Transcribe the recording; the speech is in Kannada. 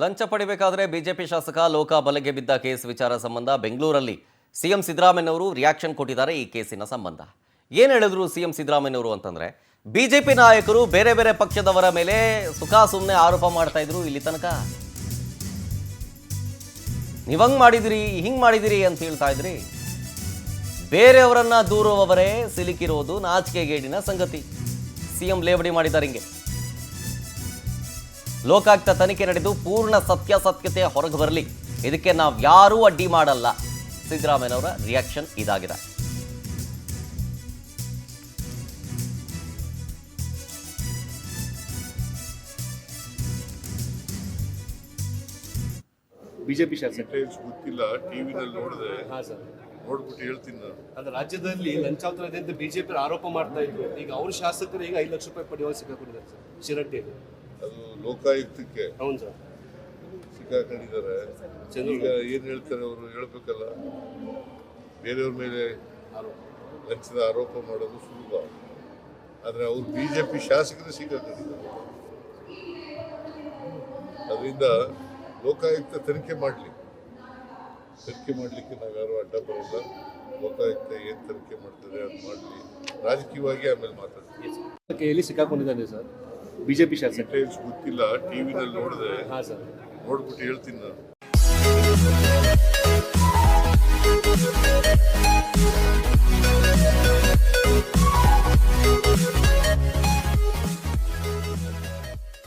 ಲಂಚ ಪಡಿಬೇಕಾದ್ರೆ ಬಿಜೆಪಿ ಶಾಸಕ ಲೋಕ ಬಲೆಗೆ ಬಿದ್ದ ಕೇಸ್ ವಿಚಾರ ಸಂಬಂಧ ಬೆಂಗಳೂರಲ್ಲಿ ಸಿಎಂ ಸಿದ್ದರಾಮಯ್ಯನವರು ರಿಯಾಕ್ಷನ್ ಕೊಟ್ಟಿದ್ದಾರೆ. ಈ ಕೇಸಿನ ಸಂಬಂಧ ಏನು ಹೇಳಿದ್ರು ಸಿಎಂ ಸಿದ್ದರಾಮಯ್ಯನವರು ಅಂತಂದ್ರೆ, ಬಿಜೆಪಿ ನಾಯಕರು ಬೇರೆ ಬೇರೆ ಪಕ್ಷದವರ ಮೇಲೆ ಸುಮ್ಮನೆ ಆರೋಪ ಮಾಡ್ತಾ ಇದ್ರು. ಇಲ್ಲಿ ತನಕ ನೀವಂಗ್ ಮಾಡಿದಿರಿ, ಹಿಂಗ್ ಮಾಡಿದಿರಿ ಅಂತ ಹೇಳ್ತಾ ಇದ್ರಿ. ಬೇರೆಯವರನ್ನ ದೂರುವವರೇ ಸಿಲುಕಿರೋದು ನಾಚಿಕೆಗೇಡಿನ ಸಂಗತಿ. ಸಿಎಂ ಲೇವಡಿ ಮಾಡಿದ್ದಾರೆ. ಹಿಂಗೆ ಲೋಕಾಯುಕ್ತ ತನಿಖೆ ನಡೆದು ಪೂರ್ಣ ಸತ್ಯಾಸತ್ಯತೆ ಹೊರಗೆ ಬರಲಿ, ಇದಕ್ಕೆ ನಾವು ಯಾರೂ ಅಡ್ಡಿ ಮಾಡಲ್ಲ. ಸಿದ್ದರಾಮಯ್ಯನವರ ರಿಯಾಕ್ಷನ್ ಇದಾಗಿದೆ. ಬಿಜೆಪಿ ಶಾಸಕ ಗೊತ್ತಿಲ್ಲ, ಟಿವಿನಲ್ಲಿ ನೋಡಿದೆ. ಸರ್ ನೋಡ್ಬಿಟ್ಟು ಹೇಳ್ತೀನಿ ನಾನು. ಅದು ರಾಜ್ಯದಲ್ಲಿ ಲಂಚಾವತಾರ ಇದೆ ಅಂತ ಬಿಜೆಪಿ ಆರೋಪ ಮಾಡ್ತಾ ಇದ್ರು. ಈಗ ಅವ್ರ ಶಾಸಕರು ಈಗ 5 ಲಕ್ಷ ರೂಪಾಯಿ ಪಡೆಯುವ ಸಿಕ್ಕಾಕೊಂಡಿದ್ದಾರೆ ಸರ್ ಶಿರಟ್ಟಿಯಲ್ಲಿ. ಅದು ಲೋಕಾಯುಕ್ತಕ್ಕೆ ಹೌದು ಸರ್ ಸಿಕ್ಕಾಕೊಂಡಿದ್ದಾರೆ. ಈಗ ಏನ್ ಹೇಳ್ತಾರೆ ಅವರು ಹೇಳ್ಬೇಕಲ್ಲ. ಬೇರೆಯವ್ರ ಮೇಲೆ ಲಂಚದ ಆರೋಪ ಮಾಡೋದು ಸುಲಭ, ಆದ್ರೆ ಅವ್ರು ಬಿಜೆಪಿ ಶಾಸಕರು ಸಿಕ್ಕಾಕೊಂಡಿದ್ದಾರೆ. ಅದರಿಂದ ಲೋಕಾಯುಕ್ತ ತನಿಖೆ ಮಾಡಲಿಕ್ಕೆ ನಾವ್ಯಾರು ಅಡ್ಡ ಬರಲ್ಲ. ಲೋಕಾಯುಕ್ತ ಏನ್ ತನಿಖೆ ಮಾಡ್ತಾರೆ ಅದು ಮಾಡಲಿ, ರಾಜಕೀಯವಾಗಿ ಆಮೇಲೆ ಮಾತಾಡ್ತೀವಿ. ಎಲ್ಲಿ ಸಿಕ್ಕಾಕೊಂಡಿದ್ದಾನೆ ಸರ್ ಬಿಜೆಪಿ ಶಾಸಕ? ಡೀಟೇಲ್ಸ್ ಗೊತ್ತಿಲ್ಲ, ಟಿವಿನಲ್ಲಿ ನೋಡಿದೆ. ಸರ್ ನೋಡ್ಬಿಟ್ಟು ಹೇಳ್ತೀನಿ ನಾನು.